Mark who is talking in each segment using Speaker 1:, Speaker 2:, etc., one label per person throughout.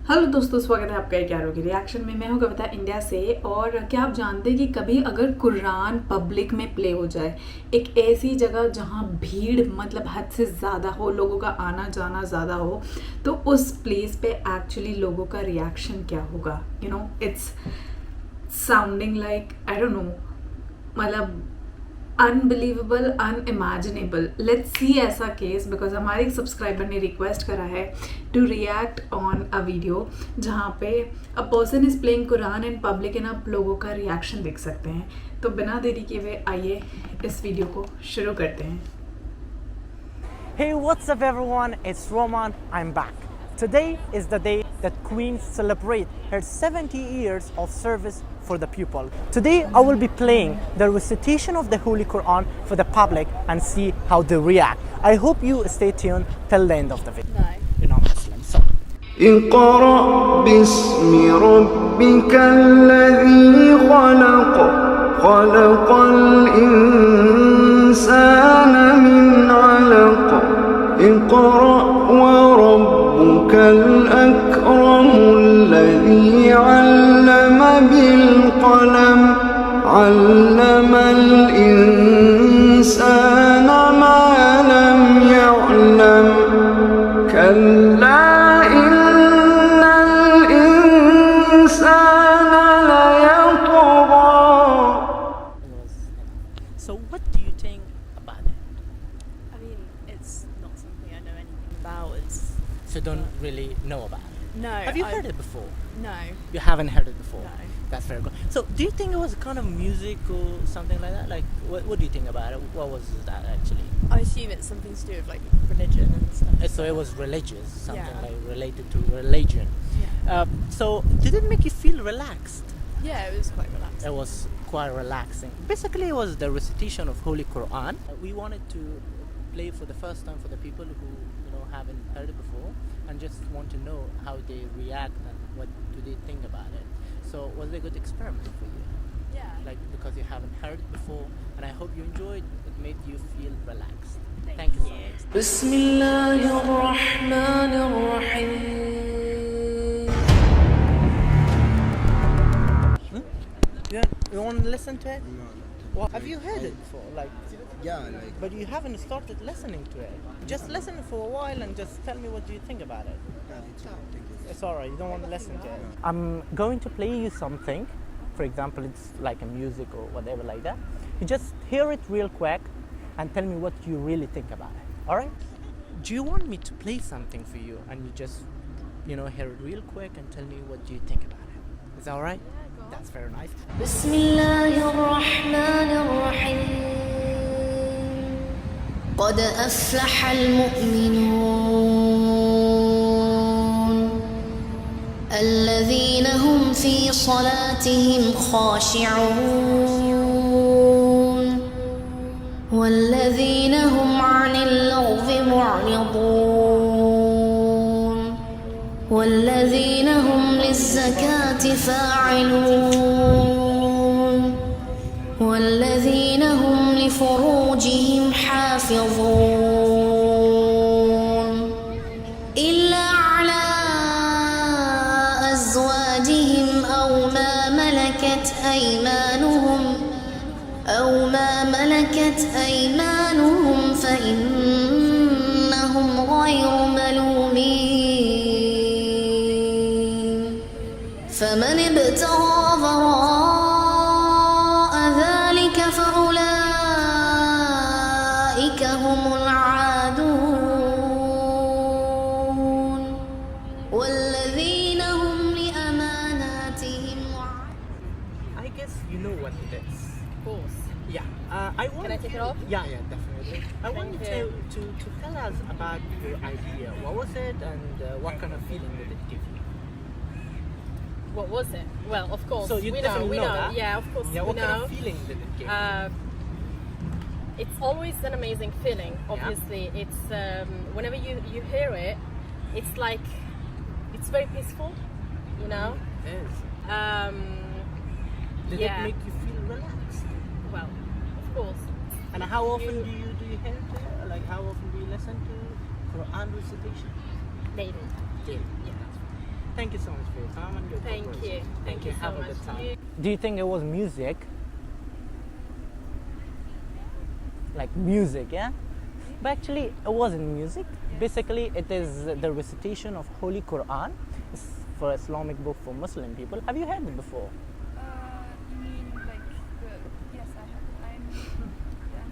Speaker 1: Hello दोस्तों, स्वागत है आपका एक यारों के रिएक्शन में। मैं हूं कविता इंडिया से। और क्या आप जानते हैं कि कभी अगर कुरान पब्लिक में प्ले हो जाए, एक ऐसी जगह जहां भीड़ मतलब हद से ज़्यादा हो, लोगों का आना जाना ज़्यादा हो, तो उस प्लेस पे एक्चुअली लोगों का रिएक्शन क्या होगा? It's sounding like I don't know, मतलब अनबिलीवेबल, अनइमेजिनेबल। लेट्स सी ऐसा केस, बिकॉज हमारे एक सब्सक्राइबर ने रिक्वेस्ट करा है to react on a video जहाँ पे a person is playing Quran in public and आप लोगों का रिएक्शन देख सकते हैं। तो बिना देरी किए हुए आइए इस वीडियो को शुरू करते हैं।
Speaker 2: Hey, what's up everyone? It's Roman. I'm back. Today is the day that Queen celebrate her 70 years of service for the people. Today I will be playing the recitation of the Holy Quran for the public and see how they react. I hope you stay tuned till the end of the video.
Speaker 3: No.
Speaker 2: You're not Muslim, so.
Speaker 4: اقرأ باسم ربك الذي خلق خلق الإنسان من علق اقرأ وربك الأكرم الذي علم بالقلم علم الإنسان ما لم يعلم كلا
Speaker 2: So what do you think about it?
Speaker 3: I mean, it's not something I know anything about. It's
Speaker 2: So you don't really know about it.
Speaker 3: no.
Speaker 2: Have you heard it before?
Speaker 3: No.
Speaker 2: You haven't heard it before?
Speaker 3: No.
Speaker 2: That's very good. So do you think it was kind of music or something like that? Like what do you think about it? What was that actually?
Speaker 3: I assume it's something to do with like religion and stuff.
Speaker 2: So it was religious, something
Speaker 3: Yeah.
Speaker 2: like related to religion.
Speaker 3: Yeah.
Speaker 2: So did it make you feel relaxed?
Speaker 3: Yeah, it was quite relaxing.
Speaker 2: It was quite relaxing. Basically, it was the recitation of Holy Quran. We wanted to play for the first time for the people who haven't heard it before and just want to know how they react and what do they think about it. So was it a good experiment for you?
Speaker 3: Yeah.
Speaker 2: Like because you haven't heard it before, and I hope you enjoyed. It made you feel relaxed.
Speaker 3: Thank
Speaker 2: Thank you so
Speaker 3: you.
Speaker 2: much.
Speaker 4: بسم الله الرحمن الرحيم
Speaker 2: You want to listen to it? Well, have you heard it before? Like,
Speaker 5: Yeah, like
Speaker 2: but you haven't started listening to it. Just listen for a while and just tell me what do you think about it.
Speaker 5: it's thank you.
Speaker 2: It's alright, you don't want to listen to it. I'm going to play you something. For example, it's like a music or whatever like that. You just hear it real quick and tell me what you really think about it. Alright? Do you want me to play something for you and you just, hear it real quick and tell me what do you think about it? Is that alright? That's very nice.
Speaker 6: بسم الله الرحمن الرحيم قد أفلح المؤمنون الذين هم في صلاتهم خاشعون والذين هم عن اللغو معرضون والذين هم للزكاة فاعلون والذين هم لفروجهم حافظون إلا على أزواجهم أو ما ملكت أيمانهم فإنهم غير ملومين فمن ابتغى وراء ذلك فأولئك هم العادون والذين هم لأماناتهم
Speaker 2: I guess you know what it is.
Speaker 3: Of course.
Speaker 2: Yeah. I want.
Speaker 3: Can I take it off?
Speaker 2: Yeah, definitely. I want you
Speaker 3: you.
Speaker 2: to tell us about your idea. What was it, and what kind of feeling did it give you?
Speaker 3: What was it? Well, of course.
Speaker 2: So you
Speaker 3: we
Speaker 2: definitely
Speaker 3: know.
Speaker 2: know that?
Speaker 3: Yeah, of course.
Speaker 2: Yeah.
Speaker 3: we
Speaker 2: What
Speaker 3: know.
Speaker 2: kind of feeling did it give you?
Speaker 3: It's always an amazing feeling. Obviously, it's whenever you hear it, it's like it's very peaceful.
Speaker 2: It is. Did
Speaker 3: yeah.
Speaker 2: it make you feel relaxed?
Speaker 3: Well, of course.
Speaker 2: And how often do you hear it? Like how often do you listen to Quran recitation?
Speaker 3: Daily.
Speaker 2: Daily.
Speaker 3: Yeah.
Speaker 2: Thank you so much for your time and your
Speaker 3: Thank
Speaker 2: cooperation.
Speaker 3: you. Thank you so
Speaker 2: Have a
Speaker 3: much.
Speaker 2: good time.
Speaker 3: You-
Speaker 2: Do you think it was music? Like music, yeah? But actually, it wasn't music. Basically, it is the recitation of Holy Quran. It's for Islamic book for Muslim people. Have you heard it before?
Speaker 7: You mean like the? Yes, I have. I'm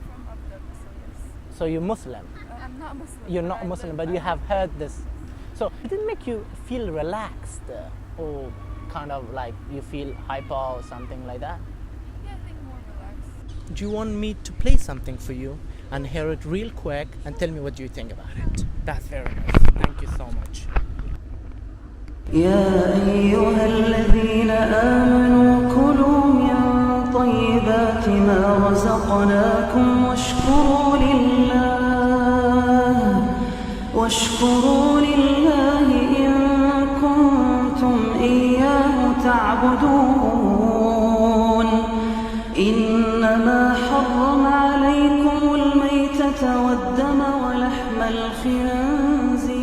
Speaker 7: from Abu Dhabi, so yes.
Speaker 2: So you're Muslim.
Speaker 7: I'm not Muslim.
Speaker 2: You're
Speaker 7: but
Speaker 2: not
Speaker 7: I
Speaker 2: Muslim,
Speaker 7: live-
Speaker 2: but
Speaker 7: I
Speaker 2: you
Speaker 7: live-
Speaker 2: have heard this. So did it make you feel relaxed or kind of like you feel hyper or something like that?
Speaker 7: Yeah, I think more relaxed.
Speaker 2: Do you want me to play something for you and hear it real quick and tell me what you think about it? That's very nice. Thank you so much.
Speaker 4: يا أيها الذين آمنوا كلوا من طيبات ما رزقناكم واشكروا لله إن كنتم إياه تعبدون إنما حرم عليكم الميتة والدم ولحم الخنزير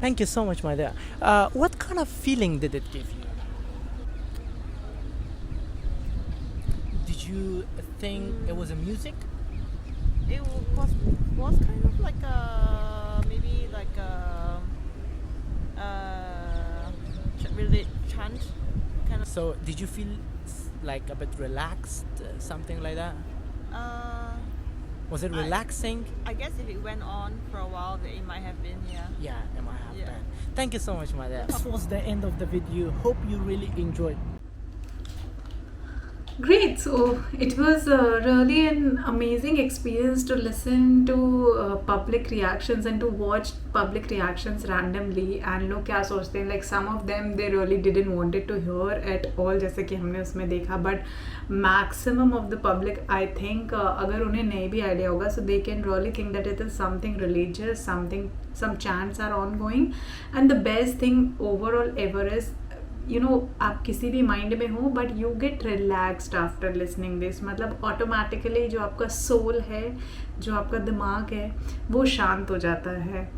Speaker 2: Thank you so much, my dear. What kind of feeling did it give you? Did you think it was a music?
Speaker 8: It was kind of like a maybe like a really chant kind of.
Speaker 2: So did you feel like a bit relaxed, something like that? Was it relaxing?
Speaker 8: I guess if it went on for a while, then it might have been, yeah.
Speaker 2: Yeah, it might have
Speaker 8: Yeah.
Speaker 2: been. Thank you so much, my dear. This was the end of the video. Hope you really enjoyed.
Speaker 1: Great. So it was really an amazing experience to listen to public reactions and to watch public reactions randomly and लोग क्या सोचते हैं, like some of them they really didn't wanted to hear at all, जैसे कि हमने उसमें देखा, but maximum of the public I think अगर उन्हें नहीं भी idea होगा, so they can really think that it is something religious, some chants are ongoing, and the best thing overall ever is आप किसी भी माइंड में हो but you get relaxed after listening this, मतलब ऑटोमेटिकली जो आपका soul है, जो आपका दिमाग है, वो शांत हो जाता है.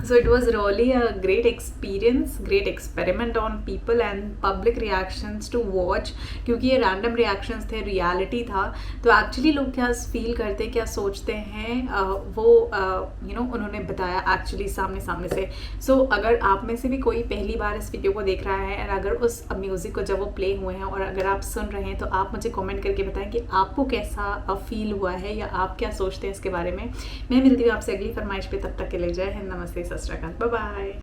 Speaker 1: So it was really a great experience, great experiment on people and public reactions to watch, क्योंकि ये random reactions थे, reality था, तो actually लोग क्या feel करते, क्या सोचते हैं, वो उन्होंने बताया actually सामने से. So अगर आप में से भी कोई पहली बार इस वीडियो को देख रहा है और अगर उस म्यूज़िक को जब वो प्ले हुए हैं और अगर आप सुन रहे हैं, तो आप मुझे कमेंट करके बताएं कि आपको कैसा फील हुआ है या आप क्या सोचते हैं इसके बारे में. मैं मिलती हूँ आपसे अगली फरमाइश पे, तब तक के लिए जय हिंद, नमस्ते, सत श्री अकाल, बाय बाय.